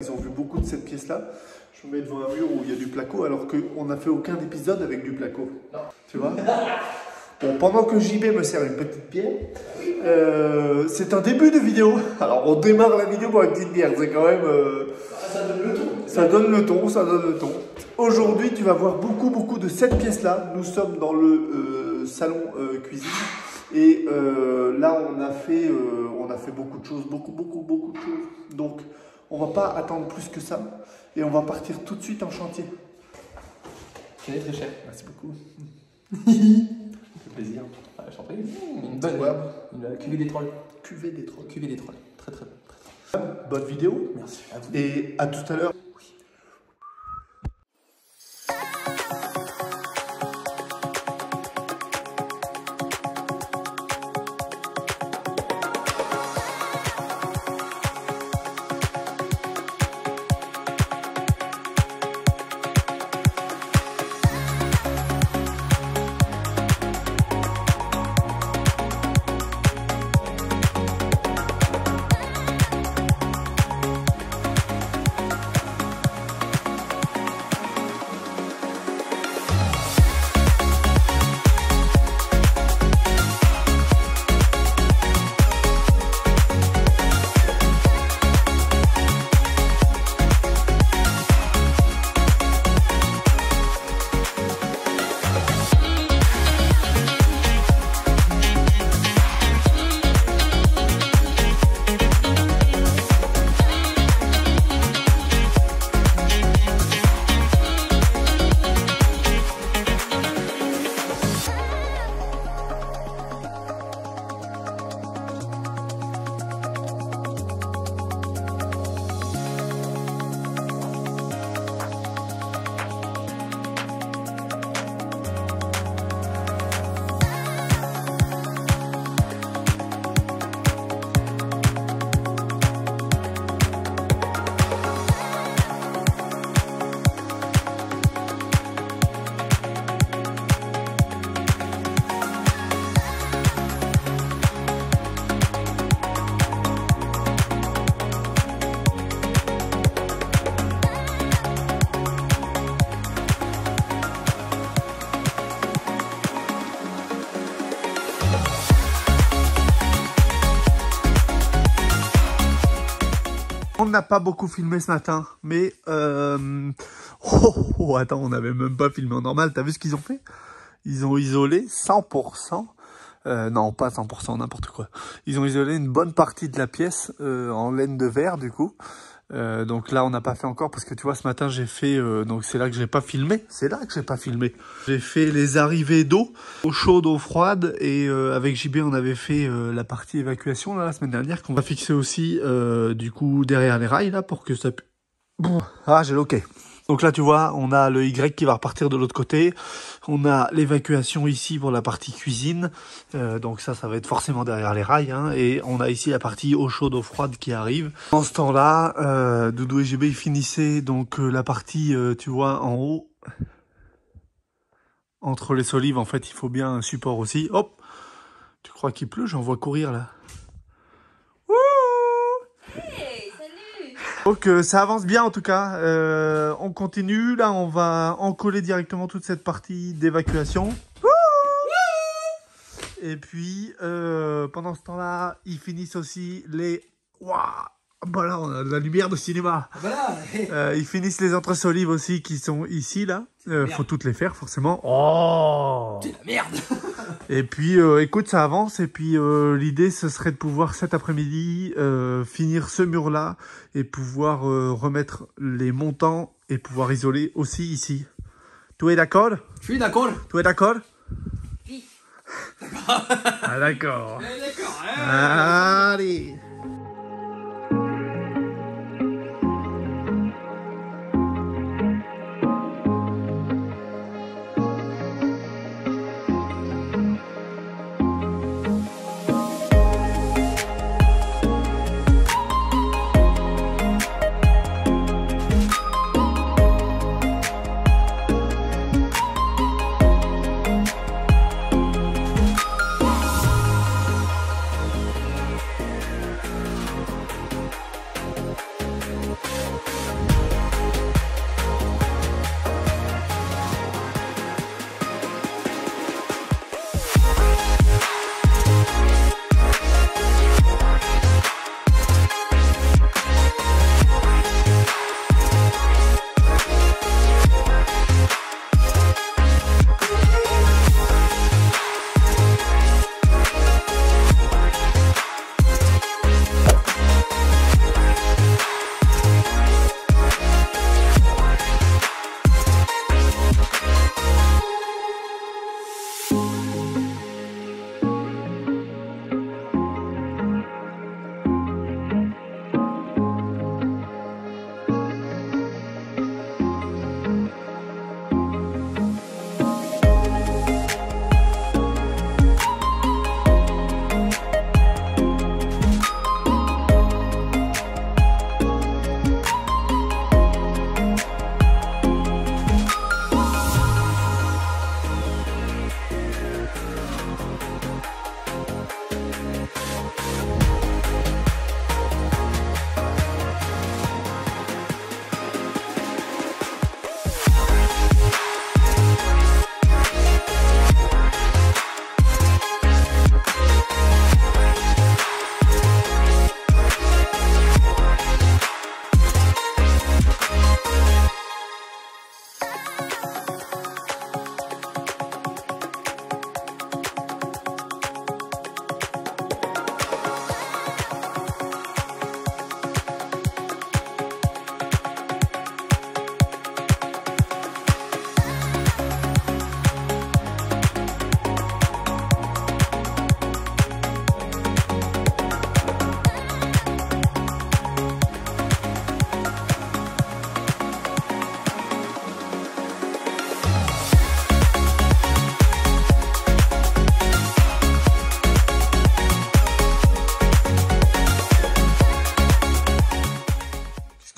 Ils ont vu beaucoup de cette pièce-là. Je me mets devant un mur où il y a du placo alors qu'on n'a fait aucun épisode avec du placo. Non. Tu vois? Bon, pendant que JB me sert une petite bière, c'est un début de vidéo. Alors on démarre la vidéo pour une petite bière, c'est quand même... Ça donne le ton. Ça donne le ton, ça donne le ton. Aujourd'hui, tu vas voir beaucoup de cette pièce-là. Nous sommes dans le salon cuisine. Et là, on a fait beaucoup de choses, beaucoup de choses. Donc, on va pas attendre plus que ça. Et on va partir tout de suite en chantier. Tu es très cher. Merci beaucoup. Ça fait plaisir. Ouais, je t'en prie. Une bonne une cuvée des trolls. Cuvée des trolls. Cuvée des trolls. Très. Bonne vidéo. Merci à vous. Et à tout à l'heure. On n'a pas beaucoup filmé ce matin, mais attends, on n'avait même pas filmé en normal. T'as vu ce qu'ils ont fait? Ils ont isolé 100%. Non, pas 100%, n'importe quoi. Ils ont isolé une bonne partie de la pièce en laine de verre, du coup. Donc là, on n'a pas fait encore parce que tu vois, ce matin, j'ai fait... donc c'est là que j'ai pas filmé. C'est là que j'ai pas filmé. J'ai fait les arrivées d'eau, eau chaude, eau froide. Et avec JB, on avait fait la partie évacuation là, la semaine dernière. Qu'on va fixer aussi, du coup, derrière les rails là pour que ça... Ah, j'ai l'ok. Donc là, tu vois, on a le Y qui va repartir de l'autre côté. On a l'évacuation ici pour la partie cuisine. Donc ça va être forcément derrière les rails. Hein. Et on a ici la partie eau chaude, eau froide qui arrive. En ce temps-là, Doudou et JB, ils finissaient donc la partie, tu vois, en haut. Entre les solives, en fait, il faut bien un support aussi. Hop! Tu crois qu'il pleut? J'en vois courir là. Donc ça avance bien en tout cas, on continue, là on va encoller directement toute cette partie d'évacuation. Et puis pendant ce temps-là, ils finissent aussi les... Waouh, voilà, on a de la lumière de cinéma. Voilà. Ils finissent les entre-solives aussi qui sont ici là, faut toutes les faire forcément. Oh, c'est la merde. Et puis, écoute, ça avance. Et puis, l'idée, ce serait de pouvoir cet après-midi finir ce mur-là et pouvoir remettre les montants et pouvoir isoler aussi ici. Tu es d'accord? Je suis d'accord. Tu es d'accord? Oui. Ah, d'accord. D'accord. Allez.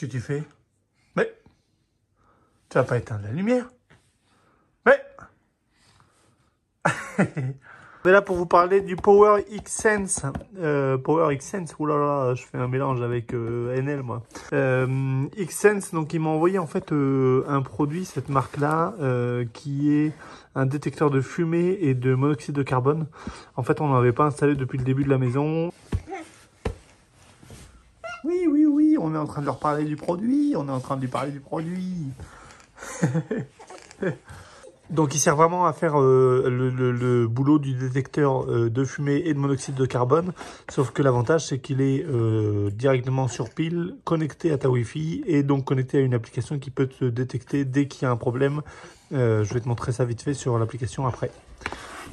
que tu fais? Mais tu vas pas éteindre la lumière? Mais on est là pour vous parler du Power Xsense. Power Xsense, oulala, je fais un mélange avec NL moi. Xsense, donc il m'a envoyé en fait un produit, cette marque-là, qui est un détecteur de fumée et de monoxyde de carbone. En fait, on n'en avait pas installé depuis le début de la maison. Oui, oui, oui, on est en train de leur parler du produit, on est en train de lui parler du produit. Donc il sert vraiment à faire le boulot du détecteur de fumée et de monoxyde de carbone, sauf que l'avantage c'est qu'il est directement sur pile, connecté à ta Wi-Fi et donc connecté à une application qui peut te détecter dès qu'il y a un problème. Je vais te montrer ça vite fait sur l'application après.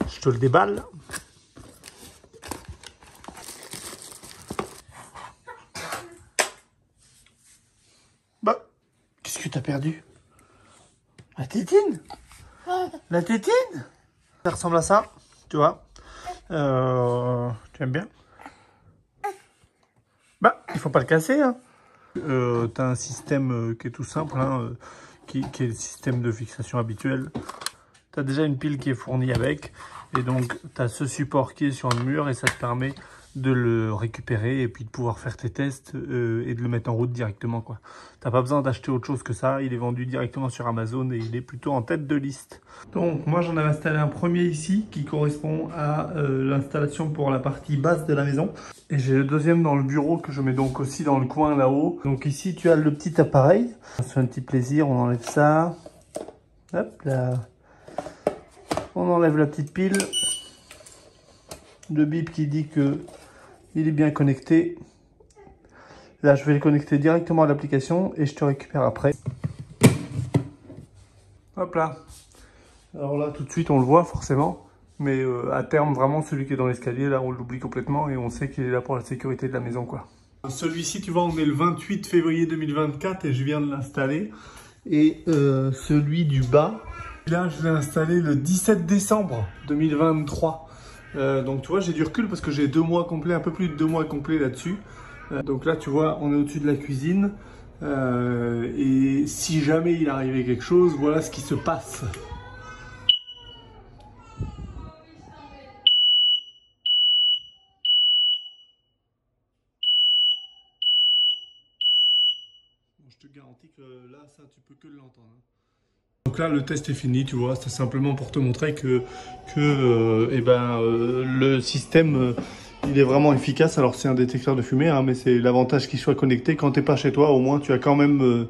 Je te le déballe. Bah, qu'est-ce que t'as perdu? La tétine? La tétine? Ça ressemble à ça, tu vois. Tu aimes bien? Bah, il faut pas le casser, hein. T'as un système qui est tout simple, hein, qui est le système de fixation habituel. T'as déjà une pile qui est fournie avec, et donc t'as ce support qui est sur le mur, et ça te permet de le récupérer et puis de pouvoir faire tes tests et de le mettre en route directement, quoi. T'as pas besoin d'acheter autre chose que ça, il est vendu directement sur Amazon et il est plutôt en tête de liste. Donc moi j'en avais installé un premier ici qui correspond à l'installation pour la partie basse de la maison. Et j'ai le deuxième dans le bureau que je mets donc aussi dans le coin là-haut. Donc ici tu as le petit appareil. Ça fait un petit plaisir, on enlève ça. Hop là. On enlève la petite pile. Le bip qui dit que il est bien connecté. Là, je vais le connecter directement à l'application et je te récupère après. Hop là. Alors là, tout de suite, on le voit forcément. Mais à terme, vraiment, celui qui est dans l'escalier, là, on l'oublie complètement et on sait qu'il est là pour la sécurité de la maison, quoi. Celui-ci, tu vois, on est le 28 février 2024 et je viens de l'installer. Et celui du bas, là, je l'ai installé le 17 décembre 2023. Donc tu vois, j'ai du recul parce que j'ai 2 mois complets, un peu plus de 2 mois complets là-dessus. Donc là, tu vois, on est au-dessus de la cuisine. Et si jamais il arrivait quelque chose, voilà ce qui se passe. Je te garantis que là, ça, tu peux que l'entendre. Donc là, le test est fini, tu vois. C'est simplement pour te montrer que le système, il est vraiment efficace. Alors, c'est un détecteur de fumée, hein, mais c'est l'avantage qu'il soit connecté. Quand tu n'es pas chez toi, au moins, tu as quand même,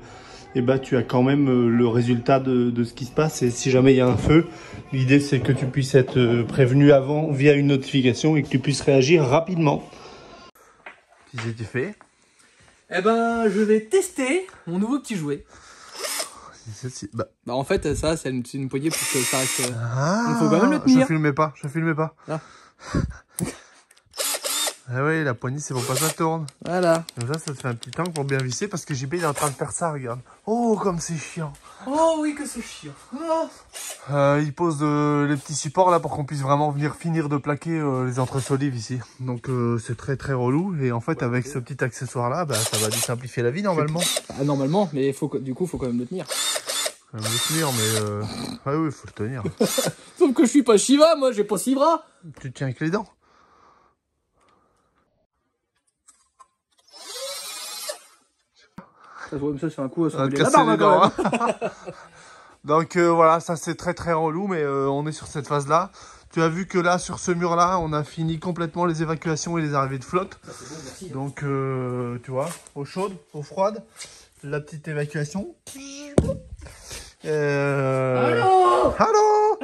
le résultat de ce qui se passe. Et si jamais il y a un feu, l'idée, c'est que tu puisses être prévenu avant via une notification et que tu puisses réagir rapidement. Qu'est-ce que tu fais? Eh ben, je vais tester mon nouveau petit jouet. Bah en fait, ça, c'est une poignée pour que ça reste... Ah, il faut quand même le tenir. Je filmais pas. Ah. Ah oui, la poignée, c'est pour pas que ça tourne. Voilà. Comme ça te fait un petit angle pour bien visser parce que JB il est en train de faire ça, regarde. Oh, comme c'est chiant. Oh oui, que c'est chiant. Il pose les petits supports là pour qu'on puisse vraiment venir finir de plaquer les entresolives ici. Donc c'est très très relou. Et en fait, avec ce petit accessoire là, bah, ça va lui simplifier la vie normalement. Ah, normalement, mais du coup, faut quand même le tenir. Faut quand même le tenir, mais ah oui, faut le tenir. Sauf que je suis pas Shiva, moi, j'ai pas 6 bras. Tu te tiens avec les dents. Ça se voit comme ça sur un coup, ça casser les dents. Donc voilà, ça c'est très très relou, mais on est sur cette phase là. Tu as vu que là, sur ce mur là, on a fini complètement les évacuations et les arrivées de flotte. Ah, c'est bon, merci. Donc tu vois, eau chaude, eau froide, la petite évacuation. Allô. Allô.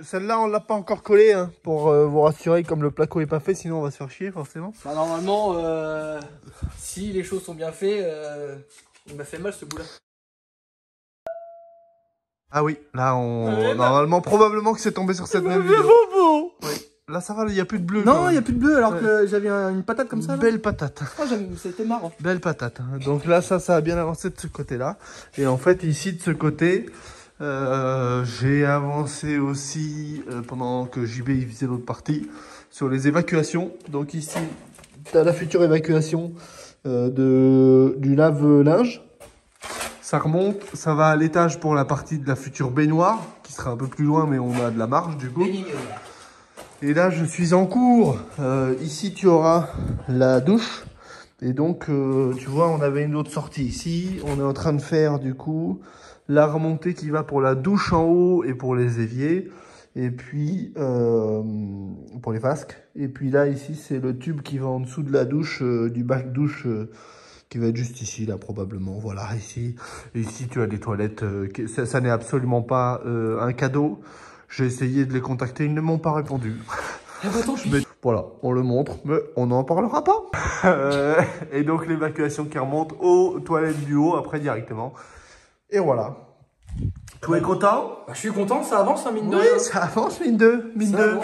Celle-là, on l'a pas encore collée, hein, pour vous rassurer, comme le placo est pas fait, sinon on va se faire chier forcément. Bah, normalement, si les choses sont bien faites, il m'a fait mal ce bout-là. Ah oui, là, normalement, probablement que c'est tombé sur cette même vidéo. Oui. Là, ça va, il n'y a plus de bleu. Non, il n'y a plus de bleu, alors que j'avais une patate comme ça. Là. Belle patate. Oh, c'était marrant. Belle patate. Donc là, ça a bien avancé de ce côté-là. Et en fait, ici, de ce côté, j'ai avancé aussi, pendant que JB il faisait l'autre partie, sur les évacuations. Donc ici, tu as la future évacuation du lave-linge. Ça remonte, ça va à l'étage pour la partie de la future baignoire, qui sera un peu plus loin, mais on a de la marge du coup. Et là, je suis en cours. Ici, tu auras la douche. Et donc, tu vois, on avait une autre sortie ici. On est en train de faire, du coup, la remontée qui va pour la douche en haut et pour les éviers. Et puis, pour les vasques. Et puis là, ici, c'est le tube qui va en dessous de la douche, du bac douche, qui va être juste ici, là, probablement. Voilà, ici. Et ici, tu as des toilettes. Ça n'est absolument pas un cadeau. J'ai essayé de les contacter, ils ne m'ont pas répondu. Mais, voilà, on le montre, mais on n'en parlera pas. Et donc, l'évacuation qui remonte aux toilettes du haut, après, directement. Et voilà. Tu es content? Bah, je suis content, ça avance, hein, mine de Oui, rien. ça avance, mine de.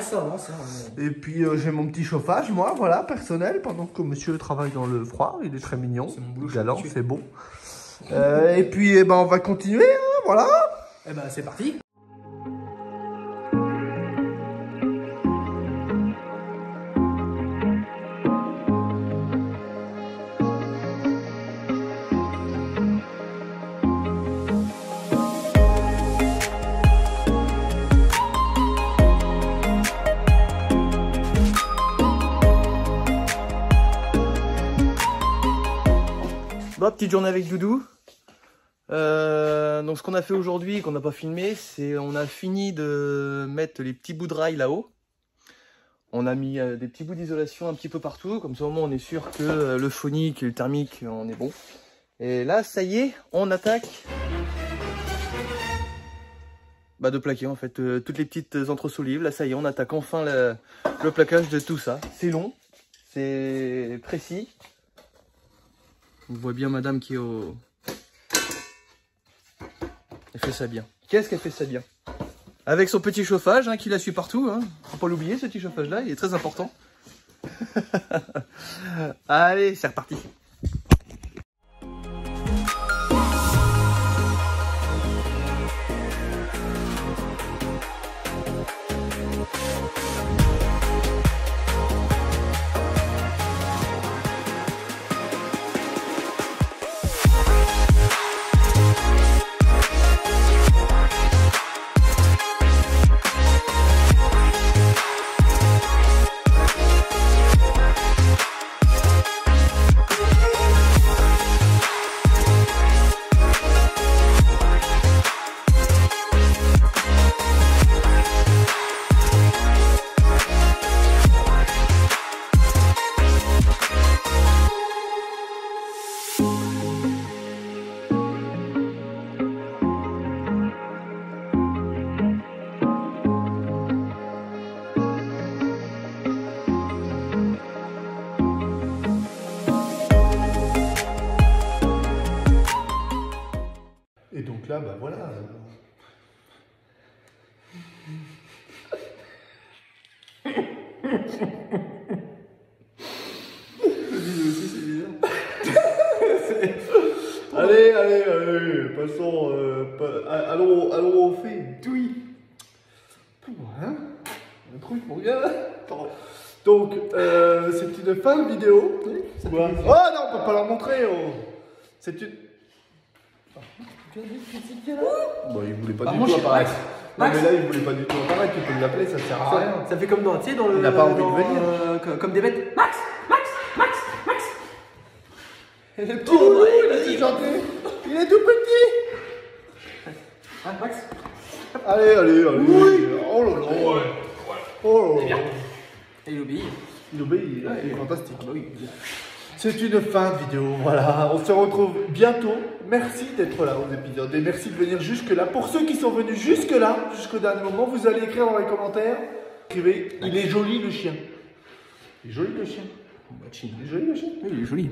Ça avance. Et puis, j'ai mon petit chauffage, moi, voilà, personnel, pendant que monsieur travaille dans le froid. Il est très mignon, c'est mon boulot, galant, c'est beau. Et puis, eh ben, on va continuer, hein, voilà. Eh ben, c'est parti. Bon, petite journée avec Doudou. Donc ce qu'on a fait aujourd'hui, qu'on n'a pas filmé, c'est on a fini de mettre les petits bouts de rail là-haut. On a mis des petits bouts d'isolation un petit peu partout, comme ça au moins on est sûr que le phonique et le thermique, on est bon. Et là, ça y est, on attaque de plaquer en fait toutes les petites entre-solives. Là, ça y est, on attaque enfin le plaquage de tout ça. C'est long, c'est précis. On voit bien madame qui est au... Elle fait ça bien. Qu'est-ce qu'elle fait ça bien? Avec son petit chauffage, hein, qui la suit partout. Hein. Faut pas l'oublier, ce petit chauffage-là, il est très important. Allez, c'est reparti. Et donc là, bah voilà. Allez, passons, allons au fait. Oui. Hein? Un truc pour rien. Donc, c'est une fin de vidéo. Oh non, on peut pas la montrer. Oh. C'est une... Bon, il voulait pas du tout apparaître. Non, mais là, il voulait pas du tout apparaître. Tu peux l'appeler, ça sert à rien. Ça fait comme dans, tu sais, dans le... Il n'a pas envie de venir. Comme des bêtes. Max. Et le petit loulou, il a dit chanter. Il est tout petit. Ah, Max. Allez. Oui. Oh là là. Oh là là. Et il obéit. Il obéit, il est fantastique. Ah bah oui. C'est une fin de vidéo, voilà. On se retrouve bientôt. Merci d'être là aux épisodes et merci de venir jusque là. Pour ceux qui sont venus jusque là, jusqu'au dernier moment, vous allez écrire dans les commentaires. Écrivez, il est joli le chien. Il est joli le chien. Il est joli le chien. Oui, il est joli.